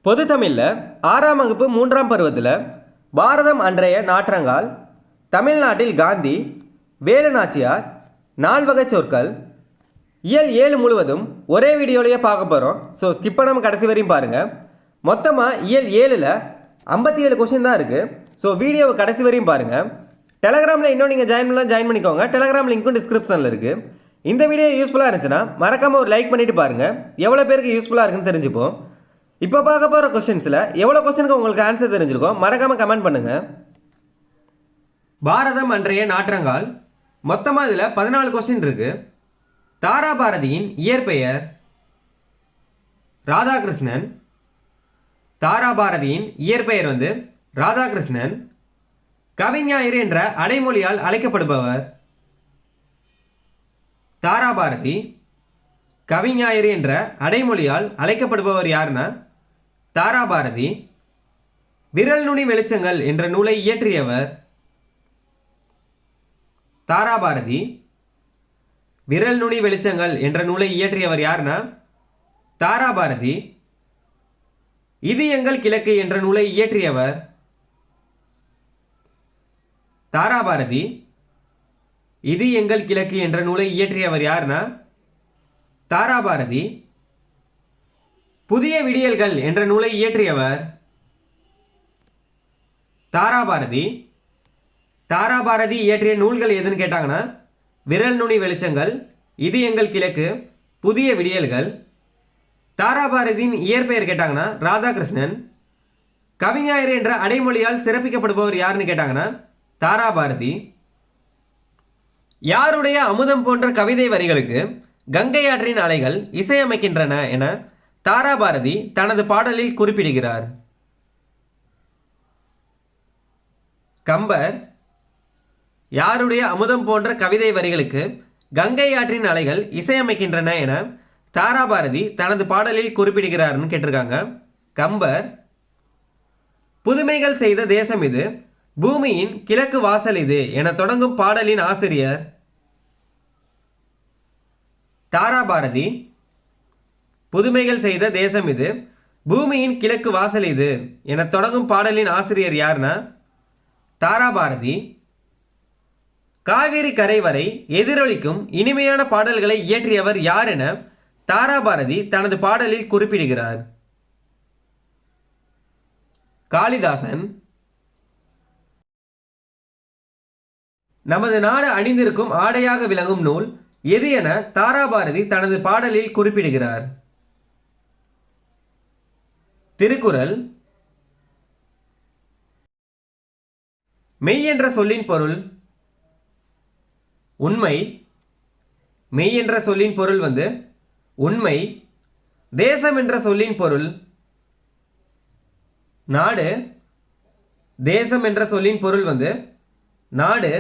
பொது தமிழில் 6ஆம் வகுப்பு 3ஆம் பருவத்தில் பாரதம் அன்றைய நாற்றங்கால், தமிழ்நாட்டில் காந்தி, வேலு நாச்சியார், நால்வகை சொற்கள், இயல் 7 முழுவதும் ஒரே வீடியோலையே பார்க்க போகிறோம். ஸோ ஸ்கிப் பண்ணாமல் கடைசி வரையும் பாருங்கள். மொத்தமாக இயல் 7ல் 57 கொஸ்டின் தான் இருக்குது. ஸோ வீடியோவை கடைசி வரையும் பாருங்கள். டெலகிராமில் இன்னும் நீங்கள் ஜாயின் பண்ணிக்கோங்க. டெலகிராம் லிங்க்கும் டிஸ்கிரிப்ஷனில் இருக்குது. இந்த வீடியோ யூஸ்ஃபுல்லாக இருந்துச்சுன்னா மறக்காமல் ஒரு லைக் பண்ணிவிட்டு பாருங்கள். எவ்வளோ பேருக்கு யூஸ்ஃபுல்லாக இருக்குன்னு தெரிஞ்சுப்போம். இப்போ பார்க்க போகிற கொஸ்டின்ஸில் எவ்வளோ கொஸ்டினுக்கு உங்களுக்கு ஆன்சர் தெரிஞ்சிருக்கோம் மறக்காமல் கமெண்ட் பண்ணுங்கள். பாரதம் அன்றைய நாற்றங்கால், மொத்தமாக இதில் 14 கொஸ்டின் இருக்குது. தாராபாரதியின் இயற்பெயர் ராதாகிருஷ்ணன். தாராபாரதியின் இயற்பெயர் ராதாகிருஷ்ணன். கவிஞாயிறு என்ற அடைமொழியால் அழைக்கப்படுபவர் தாராபாரதி. கவிஞாயிறு என்ற அடைமொழியால் அழைக்கப்படுபவர் யாருன்னா தாராபாரதி. விரல் நுனி வெளிச்சங்கள் என்ற நூலை இயற்றியவர் தாராபாரதி. விரல் நுனி வெளிச்சங்கள் என்ற நூலை இயற்றியவர் யாருன்னா தாராபாரதி. இது எங்கள் கிழக்கு என்ற நூலை இயற்றியவர் தாராபாரதி. இது எங்கள் கிழக்கு என்ற நூலை இயற்றியவர் யாருன்னா தாராபாரதி. புதிய விடியல்கள் என்ற நூலை இயற்றியவர் தாராபாரதி. தாராபாரதி இயற்றிய நூல்கள் எதுன்னு கேட்டாங்கன்னா விரல் நுனி வெளிச்சங்கள், இது எங்கள் கிழக்கு, புதிய விடியல்கள். தாராபாரதியின் இயற்பெயர் கேட்டாங்கன்னா ராதாகிருஷ்ணன். கவிஞாயிறு என்ற அடைமொழியால் சிறப்பிக்கப்படுபவர் யாருன்னு கேட்டாங்கன்னா தாராபாரதி. யாருடைய அமுதம் போன்ற கவிதை வரிகளுக்கு கங்கை ஆற்றின் அலைகள் இசையமைக்கின்றன என தாராபாரதி தனது பாடலில் குறிப்பிடுகிறார்? கம்பர். யாருடைய அமுதம் போன்ற கவிதை வரிகளுக்கு கங்கை ஆற்றின் அலைகள் இசையமைக்கின்றன என தாராபாரதி தனது பாடலில் குறிப்பிடுகிறார்னு கேட்டிருக்காங்க. கம்பர். புதுமைகள் செய்த தேசம் இது, பூமியின் கிழக்கு வாசல் இது என தொடங்கும் பாடலின் ஆசிரியர் தாராபாரதி. புதுமைகள் செய்த தேசம் இது, பூமியின் கிழக்கு வாசல் இது என தொடங்கும் பாடலின் ஆசிரியர் யாருன்னா தாராபாரதி. காவிரி கரை வரை எதிரொலிக்கும் இனிமையான பாடல்களை இயற்றியவர் யார் என தாராபாரதி தனது பாடலில் குறிப்பிடுகிறார்? காளிதாசன். நமது நாடு அணிந்திருக்கும் ஆடையாக விளங்கும் நூல் எது என தாராபாரதி தனது பாடலில் குறிப்பிடுகிறார்? திருக்குறள். மெய் என்ற சொல்லின் பொருள் உண்மை. மெய் என்ற சொல்லின் பொருள் உண்மை. தேசம் என்ற சொல்லின் பொருள் நாடு. தேசம் என்ற சொல்லின் பொருள் நாடு.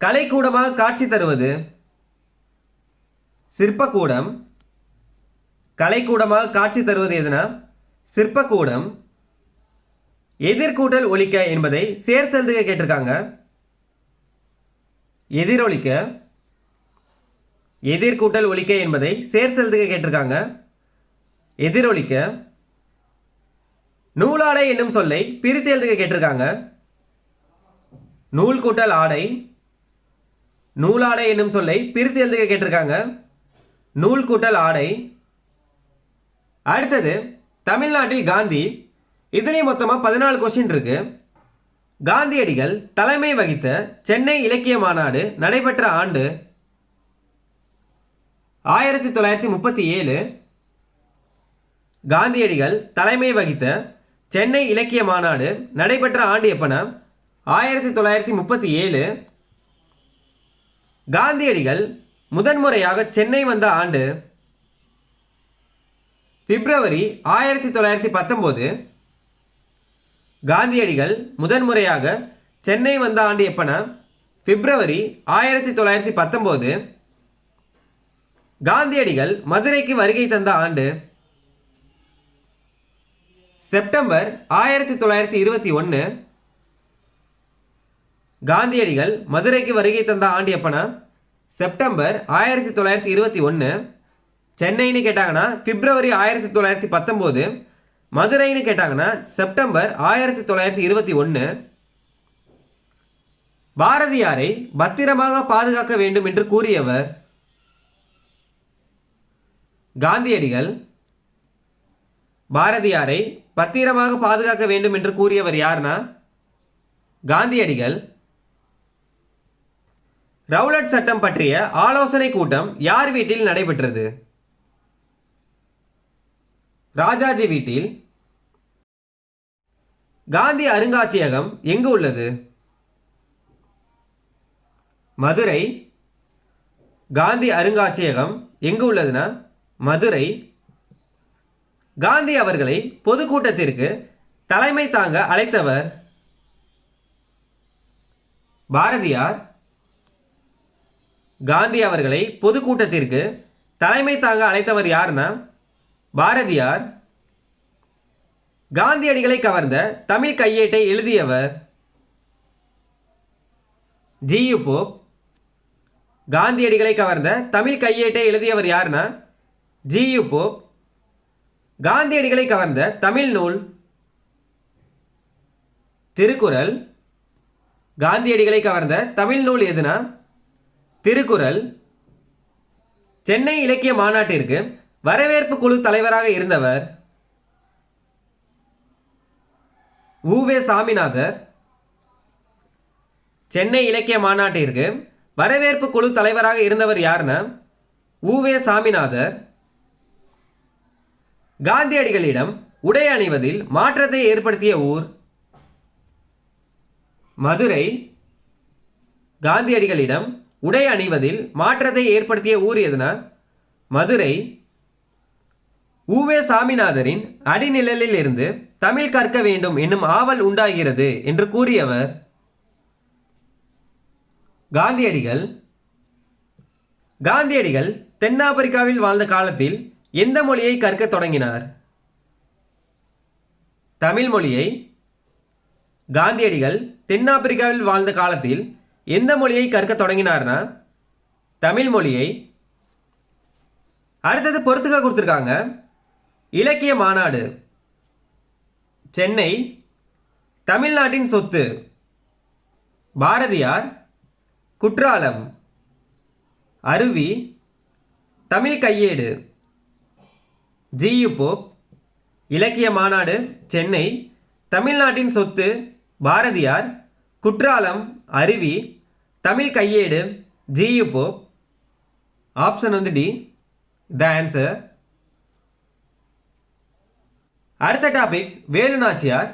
கலைக்கூடமாக காட்சி தருவது சிற்பக்கூடம். கலைக்கூடமாக காட்சி தருவது எதுனா சிற்பக்கூடம். எதிர்கூட்டல் ஒலிக்க என்பதை சேர்த்தெழுதுக கேட்டிருக்காங்க. எதிரொலிக்க. எதிர்கூட்டல் ஒலிக்க என்பதை சேர்த்தெழுதுக கேட்டிருக்காங்க. எதிரொலிக்க. நூலாடை என்னும் சொல்லை பிரித்து எழுதுக கேட்டிருக்காங்க. நூல் கூட்டல் ஆடை. நூலாடை என்னும் சொல்லை பிரித்து எழுதுக கேட்டிருக்காங்க. நூல் கூட்டல் ஆடை. அடுத்தது தமிழ்நாட்டில் காந்தி. இதுலேயும் மொத்தமாக 14 கொஸ்டின் இருக்கு. காந்தியடிகள் தலைமை வகித்த சென்னை இலக்கிய மாநாடு நடைபெற்ற ஆண்டு 1937. காந்தியடிகள் தலைமை வகித்த சென்னை இலக்கிய மாநாடு நடைபெற்ற ஆண்டு எப்பனா 1937. காந்தியடிகள் முதன்முறையாக சென்னை வந்த ஆண்டு பிப்ரவரி 1919. காந்தியடிகள் முதன்முறையாக சென்னை வந்த ஆண்டு எப்பனா பிப்ரவரி 1919. காந்தியடிகள் மதுரைக்கு வருகை தந்த ஆண்டு செப்டம்பர் 1921. காந்தியடிகள் மதுரைக்கு வருகை தந்த ஆண்டு எப்பனா செப்டம்பர் 1921. சென்னைன்னு கேட்டாங்கன்னா பிப்ரவரி 1919. மதுரைன்னு கேட்டாங்கன்னா செப்டம்பர் 1921. பாரதியாரை பத்திரமாக பாதுகாக்க வேண்டும் என்று கூறியவர் காந்தியடிகள். பாரதியாரை பத்திரமாக பாதுகாக்க வேண்டும் என்று கூறியவர் யார்னா காந்தியடிகள். ரவுலட் சட்டம் பற்றிய ஆலோசனை கூட்டம் யார் வீட்டில் நடைபெற்றது? ராஜாஜி வீட்டில். காந்தி அருங்காட்சியகம் எங்கு உள்ளது? மதுரை. காந்தி அருங்காட்சியகம் எங்கு உள்ளதுன்னா மதுரை. காந்தி அவர்களை பொதுக்கூட்டத்திற்கு தலைமை தாங்க அழைத்தவர் பாரதியார். காந்தி அவர்களை பொதுக்கூட்டத்திற்கு தலைமை தாங்க அழைத்தவர் யாருன்னா பாரதியார். காந்தியடிகளை கவர்ந்த தமிழ் கையேட்டை எழுதியவர் ஜி.யு. போப். காந்தியடிகளை கவர்ந்த தமிழ் கையேட்டை எழுதியவர் யாருன்னா ஜி.யு. போப். காந்தியடிகளை கவர்ந்த தமிழ் நூல் திருக்குறள். காந்தியடிகளை கவர்ந்த தமிழ் நூல் எதுனா திருக்குறள். சென்னை இலக்கிய மாநாட்டிற்கு வரவேற்பு குழு தலைவராக இருந்தவர் உ.வே. சாமிநாதர். சென்னை இலக்கிய மாநாட்டிற்கு வரவேற்பு குழு தலைவராக இருந்தவர் யாருன்னா உ.வே. சாமிநாதர். காந்தியடிகளிடம் உடை அணிவதில் மாற்றத்தை ஏற்படுத்திய ஊர் மதுரை. காந்தியடிகளிடம் உடை அணிவதில் மாற்றத்தை ஏற்படுத்திய ஊர் எதுனா மதுரை. உ.வே. சாமிநாதரின் அடிநிழலில் இருந்து தமிழ் கற்க வேண்டும் என்னும் ஆவல் உண்டாகிறது என்று கூறியவர் காந்தியடிகள். காந்தியடிகள் தென்னாப்பிரிக்காவில் வாழ்ந்த காலத்தில் எந்த மொழியை கற்க தொடங்கினார்? தமிழ் மொழியை. காந்தியடிகள் தென்னாப்பிரிக்காவில் வாழ்ந்த காலத்தில் எந்த மொழியை கற்க தொடங்கினார்னா தமிழ் மொழியை. அடுத்தது பொறுத்துக்க கொடுத்துருக்காங்க. இலக்கிய மாநாடு சென்னை. தமிழ்நாட்டின் சொத்து பாரதியார். குற்றாலம். அருவி. தமிழ் கையேடு ஜி.யு. போப். இலக்கிய மாநாடு சென்னை. தமிழ்நாட்டின் சொத்து பாரதியார். குற்றாலம். அருவி. தமிழ் கையேடு ஜி.யு. போப். ஆப்ஷன் வந்து டி த ஆன்சர். அடுத்த டாபிக் வேலு நாச்சியார்.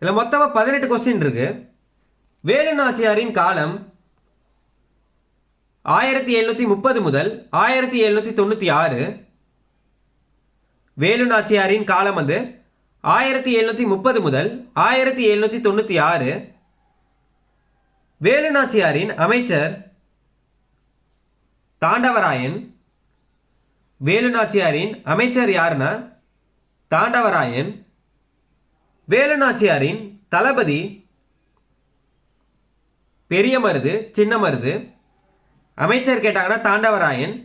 இதில் மொத்தமாக 18 கொஸ்டின் இருக்கு. வேலு நாச்சியாரின் காலம் 1730 முதல் 1796. வேலு நாச்சியாரின் காலம் வந்து 1730 முதல் 1796. வேலு நாச்சியாரின் அமைச்சர் தாண்டவராயன். வேலு நாச்சியாரின் அமைச்சர் யாருன்னா தாண்டவராயன். வேலு நாச்சியாரின் தளபதி பெரிய மருது சின்ன மருது. அமைச்சர் கேட்டாங்கன்னா தாண்டவராயன்.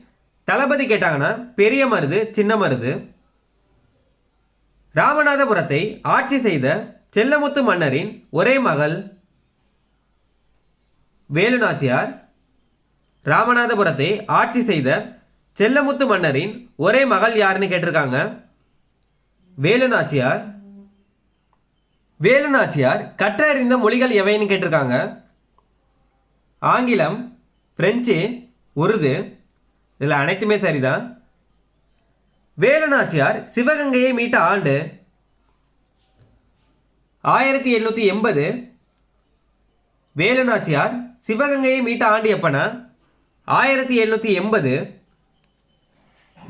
தளபதி கேட்டாங்கன்னா பெரிய மருது சின்ன மருது. ராமநாதபுரத்தை ஆட்சி செய்த செல்லமுத்து மன்னரின் ஒரே மகள் வேலு நாச்சியார். ராமநாதபுரத்தை ஆட்சி செய்த செல்லமுத்து மன்னரின் ஒரே மகள் யாருன்னு கேட்டிருக்காங்க வேலு நாச்சியார். வேலு நாச்சியார் கற்றறிந்த மொழிகள் எவைன்னு கேட்டிருக்காங்க ஆங்கிலம், பிரெஞ்சு, உருது. இதில் அனைத்துமே சரிதான். வேலு நாச்சியார் சிவகங்கையை மீட்ட ஆண்டு 1780. வேலு நாச்சியார் சிவகங்கையை மீட்ட ஆண்டு எப்பனா 1780.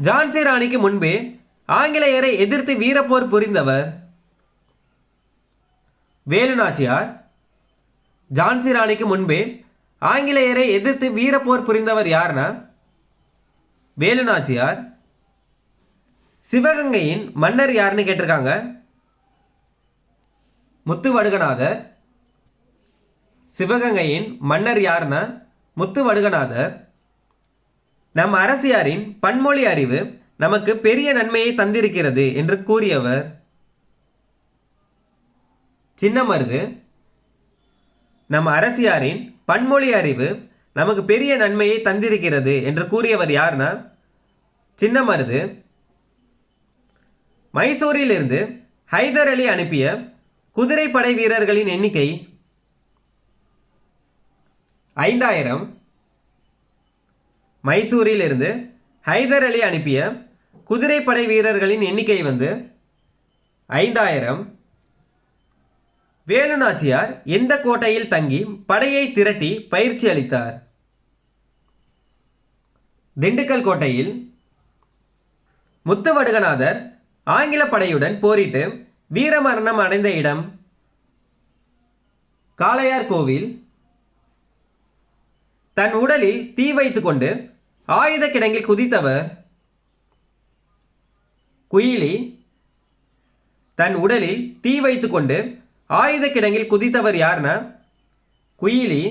ஜான்சி ராணிக்கு முன்பே ஆங்கிலேயரை எதிர்த்து வீரப்போர் புரிந்தவர் வேலு நாச்சியார். ஜான்சி ராணிக்கு முன்பே ஆங்கிலேயரை எதிர்த்து வீரப்போர் புரிந்தவர் யாருன்னா வேலு நாச்சியார். சிவகங்கையின் மன்னர் யாருன்னு கேட்டிருக்காங்க முத்துவடுகநாதர். சிவகங்கையின் மன்னர் யாருன்னா முத்துவடுகநாதர். நம் அரசியாரின் பன்மொழி அறிவு நமக்கு பெரிய நன்மையை தந்திருக்கிறது என்று கூறியவர் சின்னமருது. நம் அரசியாரின் பன்மொழி அறிவு நமக்கு பெரிய நன்மையை தந்திருக்கிறது என்று கூறியவர் யார்னா சின்னமருது. மைசூரிலிருந்து ஹைதர் அலி அனுப்பிய குதிரைப்படை வீரர்களின் எண்ணிக்கை 5000. மைசூரிலிருந்து ஹைதர் அலி அனுப்பிய குதிரைப்படை வீரர்களின் எண்ணிக்கை 5000. வேலு நாச்சியார் எந்த கோட்டையில் தங்கி படையை திரட்டி பயிற்சி அளித்தார்? திண்டுக்கல் கோட்டையில். முத்துவடுகநாதர் ஆங்கில படையுடன் போரிட்டு வீரமரணம் அடைந்த இடம்? காளையார் கோவில். தன் உடலில் தீ வைத்துக் கொண்டு ஆயுத கிடங்கில் குதித்தவர்? குயிலி. தன் உடலில் தீ வைத்துக் கொண்டு ஆயுத கிடங்கில் குதித்தவர் யார்னா குயிலி.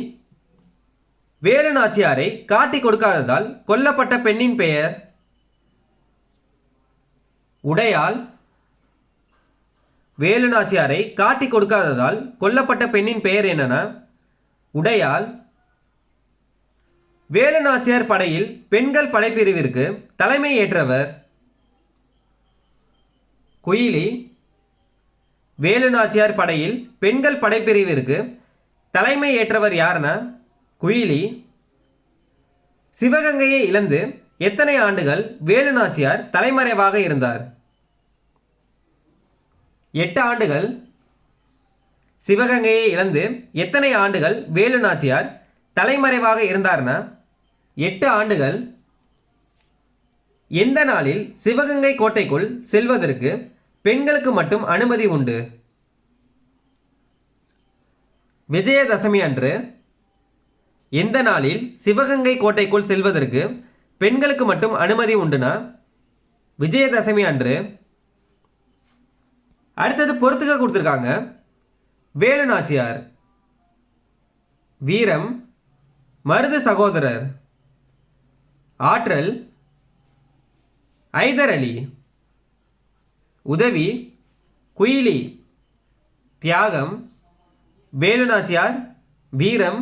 வேலு நாச்சியாரை காட்டி கொடுக்காததால் கொல்லப்பட்ட பெண்ணின் பெயர்? உடையாள். வேலு நாச்சியாரை காட்டி கொடுக்காததால் கொல்லப்பட்ட பெண்ணின் பெயர் என்னன்னா உடையாள். வேலு நாச்சியார் படையில் பெண்கள் படைப்பிரிவிற்கு தலைமை ஏற்றவர்? குயிலி. வேலு நாச்சியார் படையில் பெண்கள் படைப்பிரிவிற்கு தலைமை ஏற்றவர் யாருன்னா குயிலி. சிவகங்கையை இழந்து எத்தனை ஆண்டுகள் வேலு நாச்சியார் தலைமறைவாக இருந்தார்? 8 ஆண்டுகள். சிவகங்கையை இழந்து எத்தனை ஆண்டுகள் வேலு நாச்சியார் தலைமறைவாக இருந்தார்னா 8 ஆண்டுகள். எந்த நாளில் சிவகங்கை கோட்டைக்குள் செல்வதற்கு பெண்களுக்கு மட்டும் அனுமதி உண்டு? விஜயதசமி அன்று. எந்த நாளில் சிவகங்கை கோட்டைக்குள் செல்வதற்கு பெண்களுக்கு மட்டும் அனுமதி உண்டுனா விஜயதசமி அன்று. அடுத்தது பொறுத்துக்க கொடுத்துருக்காங்க. வேலு நாச்சியார். வீரம். மருது சகோதரர். ஆற்றல். ஐதர் அலி. உதவி. குயிலி. தியாகம். வேலு நாச்சியார். வீரம்.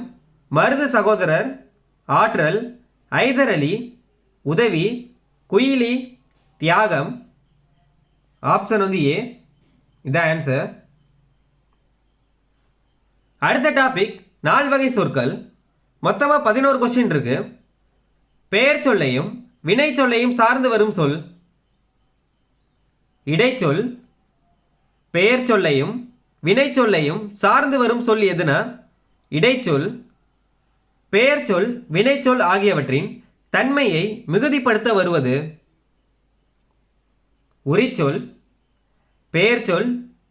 மருது சகோதரர். ஆற்றல். ஐதர் அலி. உதவி. குயிலி. தியாகம். Option A. இதான் ஆன்சர். அடுத்த டாபிக் 4 வகை சொற்கள். மொத்தமாக 11 கொஸ்டின் இருக்கு. பெயர் சொல்லையும் வினை சொல்லையும் சார்ந்து வரும் சொல்? இடைச்சொல். பெயர் சொல்லையும் வினை சொல்லையும் சார்ந்து வரும் சொல் எதுனா இடைச்சொல். பெயர் சொல் வினைச்சொல் ஆகியவற்றின் தன்மையை மிகுதிப்படுத்த வருவது? உரிச்சொல். பெயர் சொல்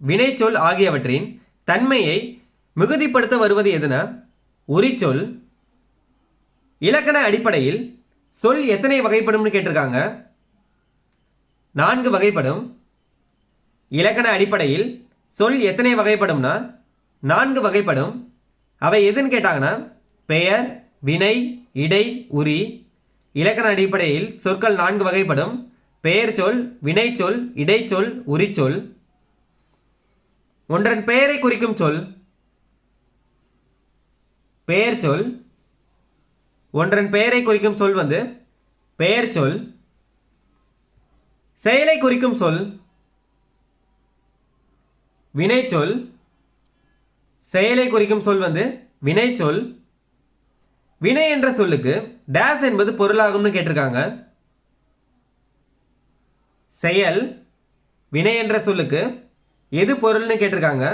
வினைச்சொல் ஆகியவற்றின் தன்மையை மிகுதிப்படுத்த வருவது எதுனா உரிச்சொல். இலக்கண அடிப்படையில் சொல் எத்தனை வகைப்படும்னு கேட்டிருக்காங்க? 4 வகைப்படும். இலக்கண அடிப்படையில் சொல் எத்தனை வகைப்படும்னா 4 வகைப்படும். அவை எதுன்னு கேட்டாங்கன்னா பெயர், வினை, இடை, உரி. இலக்கண அடிப்படையில் சொற்கள் 4 வகைப்படும். பெயர் சொல், வினைச்சொல், இடைச்சொல், உரிச்சொல். ஒன்றன் பெயரை குறிக்கும் சொல் பெயர் சொல். ஒன்றன் பெயரை குறிக்கும் சொல் பெயர் சொல். செயலை குறிக்கும் சொல் வினைச்சொல். செயலை குறிக்கும் சொல் வினைச்சொல். வினை என்ற சொல்லுக்கு டேஸ் என்பது பொருளாகும்னு கேட்டிருக்காங்க. செயல். வினை என்ற சொல்லுக்கு எது பொருள்னு கேட்டிருக்காங்க?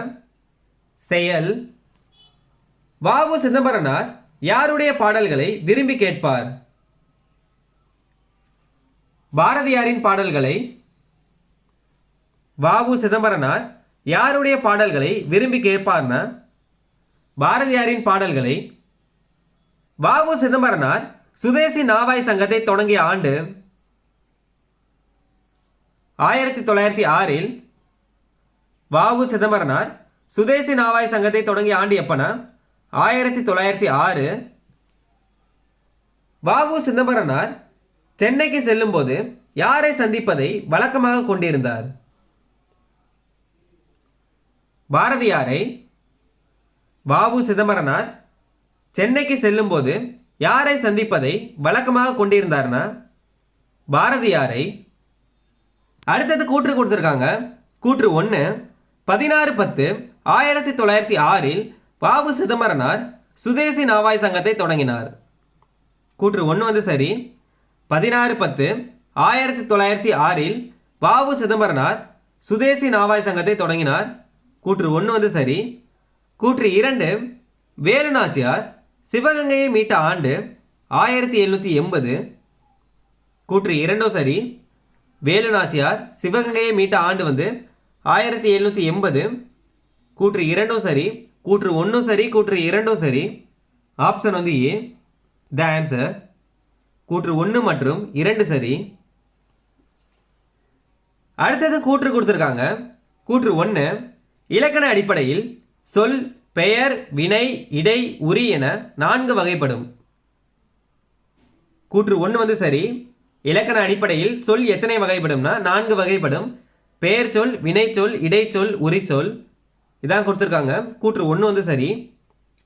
செயல். வ.உ. சிதம்பரனார் யாருடைய பாடல்களை விரும்பி கேட்பார்? பாரதியாரின் பாடல்களை. வ.உ. சிதம்பரனார் யாருடைய பாடல்களை விரும்பி கேட்பார்னா பாரதியாரின் பாடல்களை. வ.உ. சிதம்பரனார் சுதேசி நாவாய் சங்கத்தை தொடங்கிய ஆண்டு 1906. வ.உ. சிதம்பரனார் சுதேசி நாவாய் சங்கத்தை தொடங்கிய ஆண்டு எப்பனா 1906. வ.உ. சிதம்பரனார் சென்னைக்கு செல்லும்போது யாரை சந்திப்பதை வழக்கமாக கொண்டிருந்தார்? பாரதியாரை வ.உ. சிதம்பரனார் சென்னைக்கு செல்லும்போது யாரை சந்திப்பதை வழக்கமாக கொண்டிருந்தார்னா பாரதியாரை. அடுத்தது கூற்று கொடுத்துருக்காங்க. கூற்று 1, 16/10/1906 வ.உ. சிதம்பரனார் சுதேசி நாவாய் சங்கத்தை தொடங்கினார். கூற்று 1 வந்து சரி. 16/10/1906 வ.உ. சிதம்பரனார் சுதேசி நாவாய் சங்கத்தை தொடங்கினார். கூற்று 1 வந்து சரி. கூற்று 2, வேலு நாச்சியார் சிவகங்கையை மீட்ட ஆண்டு 1780. கூற்று 2 சரி. வேலு நாச்சியார் சிவகங்கையை மீட்ட ஆண்டு வந்து 1780. கூற்று 2 சரி. கூற்று 1 சரி. கூற்று 2 சரி. ஆப்ஷன் வந்து ஏ த ஆன்சர். கூற்று 1 மற்றும் 2 சரி. அடுத்தது கூற்று கொடுத்துருக்காங்க. கூற்று 1, இலக்கண அடிப்படையில் சொல், பெயர், வினை, இடை, உரி என 4 வகைப்படும். கூற்று 1 வந்து சரி. இலக்கண அடிப்படையில் சொல் எத்தனை வகைப்படும்னா 4 வகைப்படும். பெயர் சொல், வினைச்சொல், இடைச்சொல், உரி சொல் இதான் கொடுத்துருக்காங்க. கூற்று 1 வந்து சரி.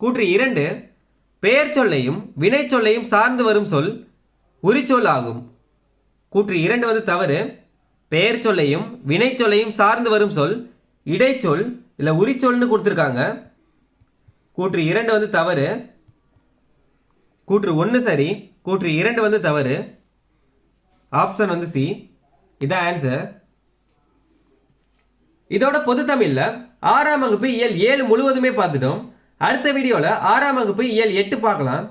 கூற்று 2, பெயர் சொல்லையும் வினைச்சொல்லையும் சார்ந்து வரும் சொல் உரிச்சொல் ஆகும். கூற்று 2 வந்து தவறு. பெயர் சொல்லையும் வினைச்சொல்லையும் சார்ந்து வரும் சொல் இடைச்சொல் இல்லை உரிச்சொல்னு கொடுத்துருக்காங்க. கூற்று 2 வந்து தவறு. கூற்று 1 சரி. கூற்று 2 வந்து தவறு. ஆப்ஷன் வந்து சி இதான் ஆன்சர். இதோட பொது தமிழில் 6ஆம் வகுப்பு இயல் 7 முழுவதுமே பார்த்துட்டோம். அடுத்த வீடியோவில் 6ஆம் வகுப்பு இயல் 8 பார்க்கலாம்.